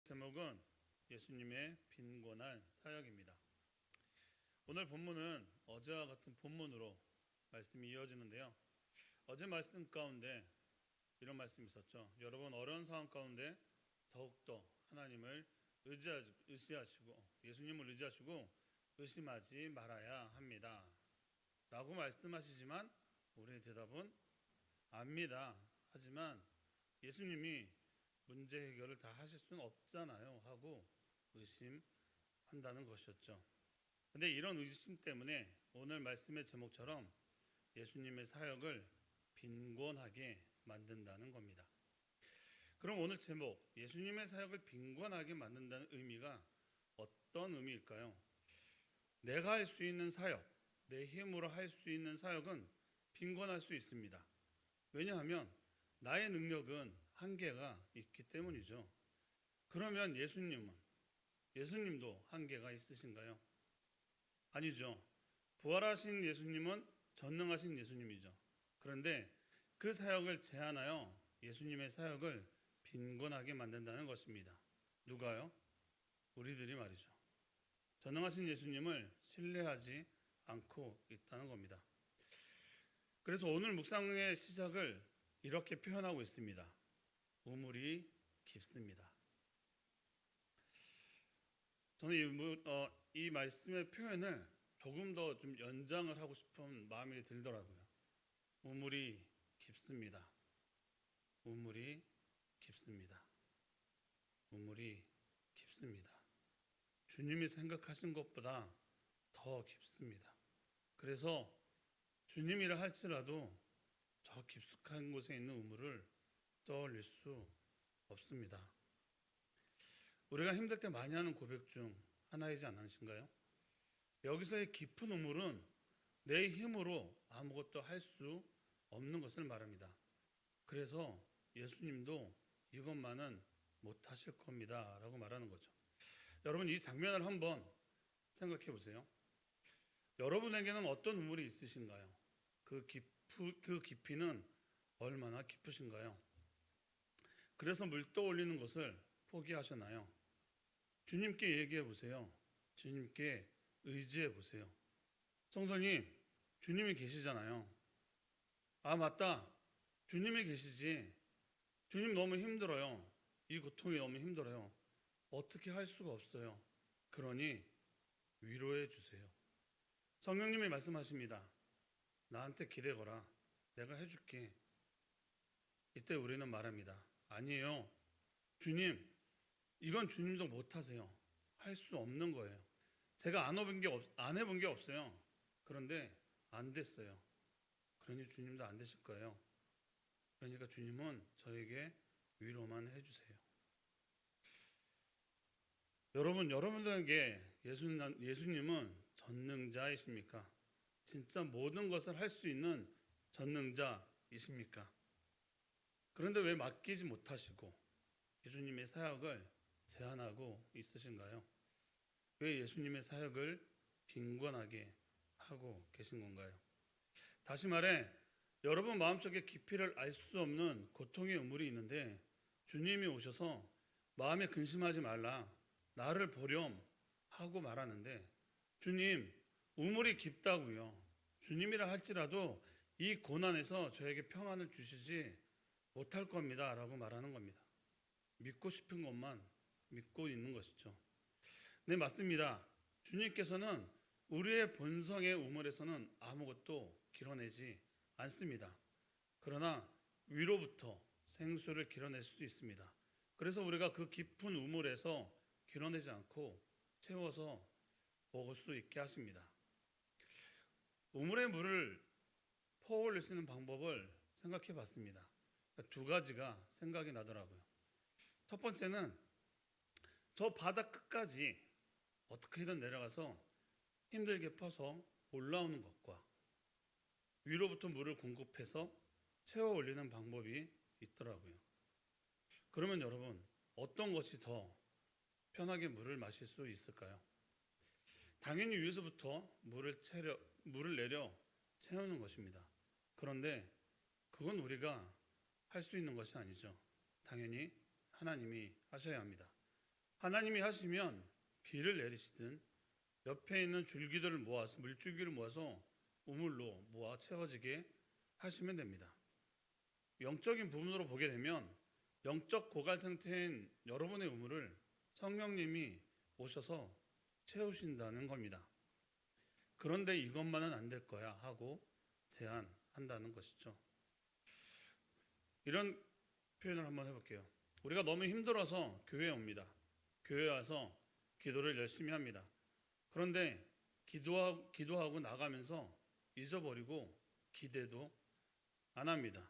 제목은 예수님의 빈곤한 사역입니다. 오늘 본문은 어제와 같은 본문으로 말씀이 이어지는데요. 어제 말씀 가운데 이런 말씀이 있었죠. 여러분 어려운 상황 가운데 더욱더 하나님을 의지하시고 예수님을 의지하시고 의심하지 말아야 합니다. 라고 말씀하시지만 우리의 대답은 압니다. 하지만 예수님이 문제 해결을 다 하실 수는 없잖아요 하고 의심한다는 것이었죠. 근데 이런 의심 때문에 오늘 말씀의 제목처럼 예수님의 사역을 빈곤하게 만든다는 겁니다. 그럼 오늘 제목 예수님의 사역을 빈곤하게 만든다는 의미가 어떤 의미일까요? 내가 할 수 있는 사역, 내 힘으로 할 수 있는 사역은 빈곤할 수 있습니다. 왜냐하면 나의 능력은 한계가 있기 때문이죠. 그러면 예수님도 한계가 있으신가요? 아니죠. 부활하신 예수님은 전능하신 예수님이죠. 그런데 그 사역을 제한하여 예수님의 사역을 빈곤하게 만든다는 것입니다. 누가요? 우리들이 말이죠. 전능하신 예수님을 신뢰하지 않고 있다는 겁니다. 그래서 오늘 묵상의 시작을 이렇게 표현하고 있습니다. 우물이 깊습니다. 저는 이 말씀의 표현을 조금 더 좀 연장을 하고 싶은 마음이 들더라고요. 우물이 깊습니다. 우물이 깊습니다. 우물이 깊습니다. 주님이 생각하신 것보다 더 깊습니다. 그래서 주님이라 할지라도 저 깊숙한 곳에 있는 우물을 떠올릴 수 없습니다. 우리가 힘들 때 많이 하는 고백 중 하나이지 않으신가요? 여기서의 깊은 우물은 내 힘으로 아무것도 할 수 없는 것을 말합니다. 그래서 예수님도 이것만은 못하실 겁니다 라고 말하는 거죠. 여러분 이 장면을 한번 생각해 보세요. 여러분에게는 어떤 우물이 있으신가요? 그 깊이는 얼마나 깊으신가요? 그래서 물 떠올리는 것을 포기하셨나요? 주님께 얘기해 보세요. 주님께 의지해 보세요. 성도님, 주님이 계시잖아요. 아 맞다. 주님이 계시지. 주님 너무 힘들어요. 이 고통이 너무 힘들어요. 어떻게 할 수가 없어요. 그러니 위로해 주세요. 성령님이 말씀하십니다. 나한테 기대거라. 내가 해줄게. 이때 우리는 말합니다. 아니에요. 주님, 이건 주님도 못하세요. 할 수 없는 거예요. 제가 안 해본 게 없어요. 그런데 안 됐어요. 그러니 주님도 안 되실 거예요. 그러니까 주님은 저에게 위로만 해주세요. 여러분들에게 예수님은 전능자이십니까? 진짜 모든 것을 할 수 있는 전능자이십니까? 그런데 왜 맡기지 못하시고 예수님의 사역을 제한하고 있으신가요? 왜 예수님의 사역을 빈곤하게 하고 계신 건가요? 다시 말해 여러분 마음속에 깊이를 알 수 없는 고통의 우물이 있는데 주님이 오셔서 마음에 근심하지 말라 나를 보렴 하고 말하는데 주님 우물이 깊다고요. 주님이라 할지라도 이 고난에서 저에게 평안을 주시지 못할 겁니다 라고 말하는 겁니다. 믿고 싶은 것만 믿고 있는 것이죠. 네 맞습니다. 주님께서는 우리의 본성의 우물에서는 아무것도 길어내지 않습니다. 그러나 위로부터 생수를 길어낼 수 있습니다. 그래서 우리가 그 깊은 우물에서 길어내지 않고 채워서 먹을 수 있게 하십니다. 우물의 물을 퍼올릴 수 있는 방법을 생각해 봤습니다. 두 가지가 생각이 나더라고요. 첫 번째는 저 바닥 끝까지 어떻게든 내려가서 힘들게 퍼서 올라오는 것과 위로부터 물을 공급해서 채워 올리는 방법이 있더라고요. 그러면 여러분 어떤 것이 더 편하게 물을 마실 수 있을까요? 당연히 위에서부터 물을 내려 채우는 것입니다. 그런데 그건 우리가 할 수 있는 것이 아니죠. 당연히 하나님이 하셔야 합니다. 하나님이 하시면 비를 내리시든 옆에 있는 줄기들을 모아서 물줄기를 모아서 우물로 모아 채워지게 하시면 됩니다. 영적인 부분으로 보게 되면 영적 고갈 상태인 여러분의 우물을 성령님이 오셔서 채우신다는 겁니다. 그런데 이것만은 안 될 거야 하고 제안한다는 것이죠. 이런 표현을 한번 해볼게요. 우리가 너무 힘들어서 교회에 옵니다. 교회에 와서 기도를 열심히 합니다. 그런데 기도하고 나가면서 잊어버리고 기대도 안 합니다.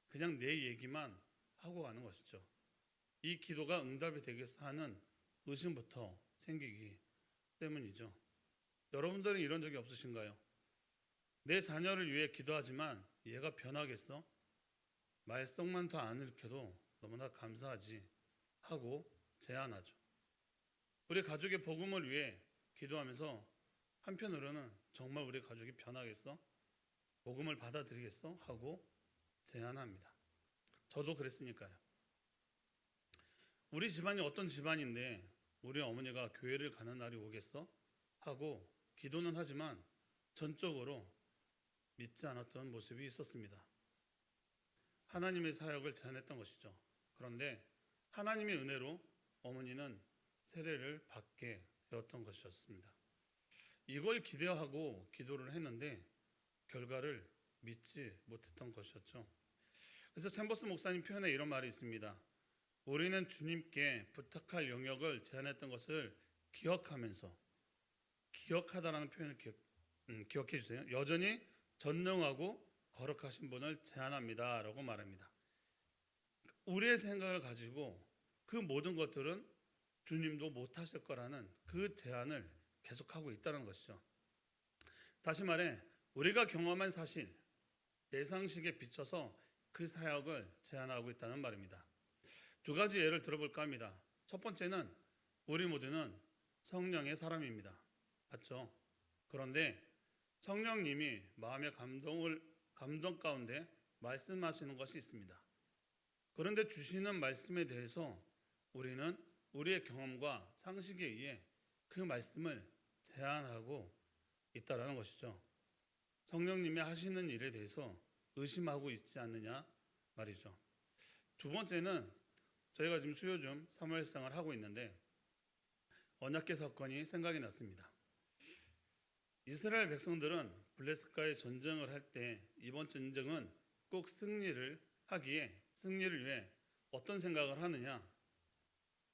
그냥 내 얘기만 하고 가는 것이죠. 이 기도가 응답이 되겠어 하는 의심부터 생기기 때문이죠. 여러분들은 이런 적이 없으신가요? 내 자녀를 위해 기도하지만 얘가 변하겠어? 말썽만 더 안 일으켜도 너무나 감사하지 하고 제안하죠. 우리 가족의 복음을 위해 기도하면서 한편으로는 정말 우리 가족이 변하겠어? 복음을 받아들이겠어? 하고 제안합니다. 저도 그랬으니까요. 우리 집안이 어떤 집안인데 우리 어머니가 교회를 가는 날이 오겠어? 하고 기도는 하지만 전적으로 믿지 않았던 모습이 있었습니다. 하나님의 사역을 제안했던 것이죠. 그런데 하나님의 은혜로 어머니는 세례를 받게 되었던 것이었습니다. 이걸 기대하고 기도를 했는데 결과를 믿지 못했던 것이었죠. 그래서 챔버스 목사님 표현에 이런 말이 있습니다. 우리는 주님께 부탁할 영역을 제안했던 것을 기억하다라는 표현을 기억해 주세요. 여전히 전능하고 거룩하신 분을 제안합니다 라고 말합니다. 우리의 생각을 가지고 그 모든 것들은 주님도 못하실 거라는 그 제안을 계속하고 있다는 것이죠. 다시 말해 우리가 경험한 사실, 내 상식에 비춰서 그 사역을 제안하고 있다는 말입니다. 두 가지 예를 들어볼까 합니다. 첫 번째는 우리 모두는 성령의 사람입니다. 맞죠? 그런데 성령님이 마음의 감동 가운데 말씀하시는 것이 있습니다. 그런데 주시는 말씀에 대해서 우리는 우리의 경험과 상식에 의해 그 말씀을 제안하고 있다라는 것이죠. 성령님이 하시는 일에 대해서 의심하고 있지 않느냐 말이죠. 두 번째는 저희가 지금 수요즘 사무엘상을 하고 있는데 언약궤 사건이 생각이 났습니다. 이스라엘 백성들은 블레셋과의 전쟁을 할 때 이번 전쟁은 꼭 승리를 하기에 승리를 위해 어떤 생각을 하느냐?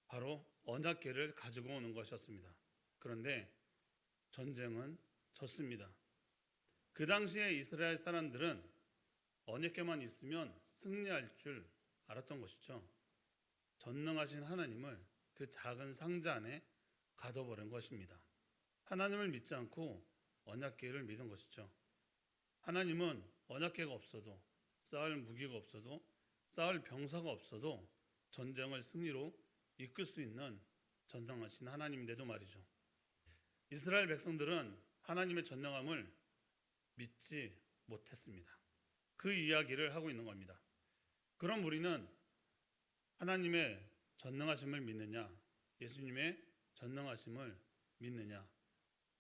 바로 언약궤를 가지고 오는 것이었습니다. 그런데 전쟁은 졌습니다. 그 당시에 이스라엘 사람들은 언약궤만 있으면 승리할 줄 알았던 것이죠. 전능하신 하나님을 그 작은 상자 안에 가둬버린 것입니다. 하나님을 믿지 않고 언약궤를 믿은 것이죠. 하나님은 언약궤가 없어도 쌓을 무기가 없어도 쌓을 병사가 없어도 전쟁을 승리로 이끌 수 있는 전능하신 하나님인데도 말이죠. 이스라엘 백성들은 하나님의 전능함을 믿지 못했습니다. 그 이야기를 하고 있는 겁니다. 그럼 우리는 하나님의 전능하심을 믿느냐? 예수님의 전능하심을 믿느냐?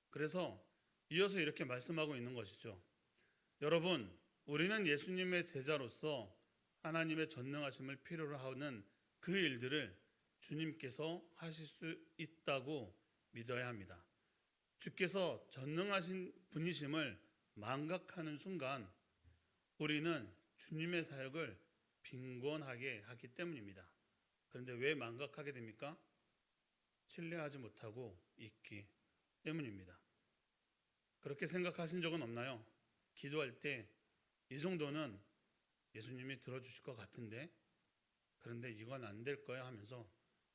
그래서 이어서 이렇게 말씀하고 있는 것이죠. 여러분, 우리는 예수님의 제자로서 하나님의 전능하심을 필요로 하는 그 일들을 주님께서 하실 수 있다고 믿어야 합니다. 주께서 전능하신 분이심을 망각하는 순간 우리는 주님의 사역을 빈곤하게 하기 때문입니다. 그런데 왜 망각하게 됩니까? 신뢰하지 못하고 있기 때문입니다. 그렇게 생각하신 적은 없나요? 기도할 때 이 정도는 예수님이 들어주실 것 같은데 그런데 이건 안 될 거야 하면서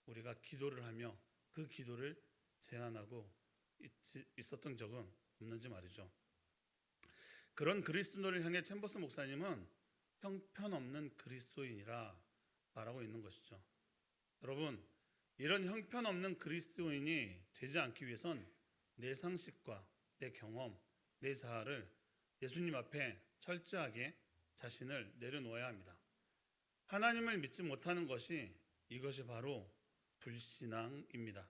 우리가 기도를 하며 그 기도를 제안하고 있었던 적은 없는지 말이죠. 그런 그리스도인을 향해 챔버스 목사님은 형편없는 그리스도인이라 말하고 있는 것이죠. 여러분, 이런 형편없는 그리스도인이 되지 않기 위해선 내 상식과 내 경험, 내 자아를 예수님 앞에 철저하게 자신을 내려놓아야 합니다. 하나님을 믿지 못하는 것이 이것이 바로 불신앙입니다.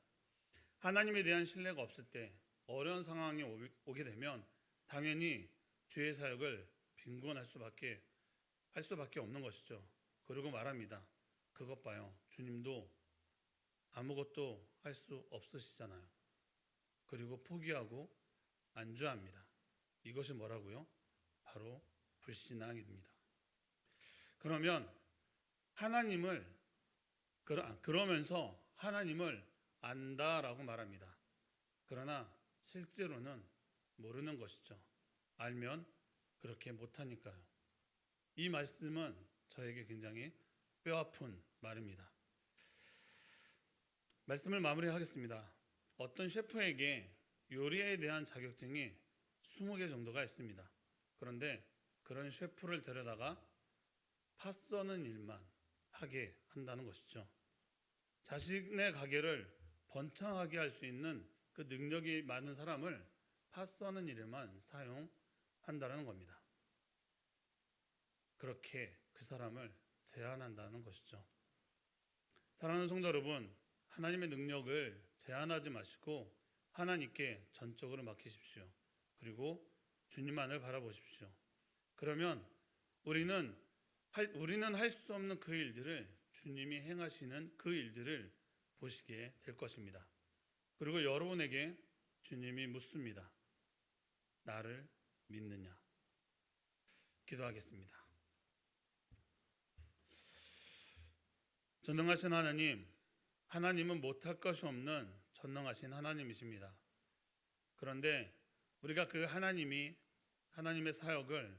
하나님에 대한 신뢰가 없을 때 어려운 상황이 오게 되면 당연히 주의 사역을 빈곤할 수밖에 없는 것이죠. 그리고 말합니다. 그것 봐요. 주님도 아무것도 할 수 없으시잖아요. 그리고 포기하고 안주합니다. 이것이 뭐라고요? 바로 불신앙입니다. 그러면 그러면서 하나님을 안다라고 말합니다. 그러나 실제로는 모르는 것이죠. 알면 그렇게 못하니까요. 이 말씀은 저에게 굉장히 뼈아픈 말입니다. 말씀을 마무리하겠습니다. 어떤 셰프에게 요리에 대한 자격증이 20개 정도가 있습니다. 그런데 그런 셰프를 데려다가 팥 써는 일만 하게 한다는 것이죠. 자신의 가게를 번창하게 할 수 있는 그 능력이 많은 사람을 팥 써는 일에만 사용한다는 겁니다. 그렇게 그 사람을 제한한다는 것이죠. 사랑하는 성도 여러분, 하나님의 능력을 제한하지 마시고 하나님께 전적으로 맡기십시오. 그리고 주님만을 바라보십시오. 그러면 우리는 할 수 없는 그 일들을 주님이 행하시는 그 일들을 보시게 될 것입니다. 그리고 여러분에게 주님이 묻습니다. 나를 믿느냐? 기도하겠습니다. 전능하신 하나님은 못할 것이 없는 전능하신 하나님이십니다. 그런데 우리가 그 하나님의 사역을,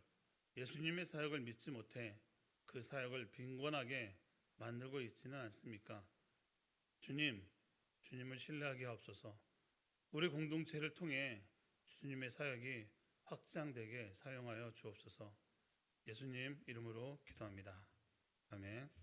예수님의 사역을 믿지 못해 그 사역을 빈곤하게 만들고 있지는 않습니까? 주님을 신뢰하게 하옵소서. 우리 공동체를 통해 주님의 사역이 확장되게 사용하여 주옵소서. 예수님 이름으로 기도합니다. 아멘.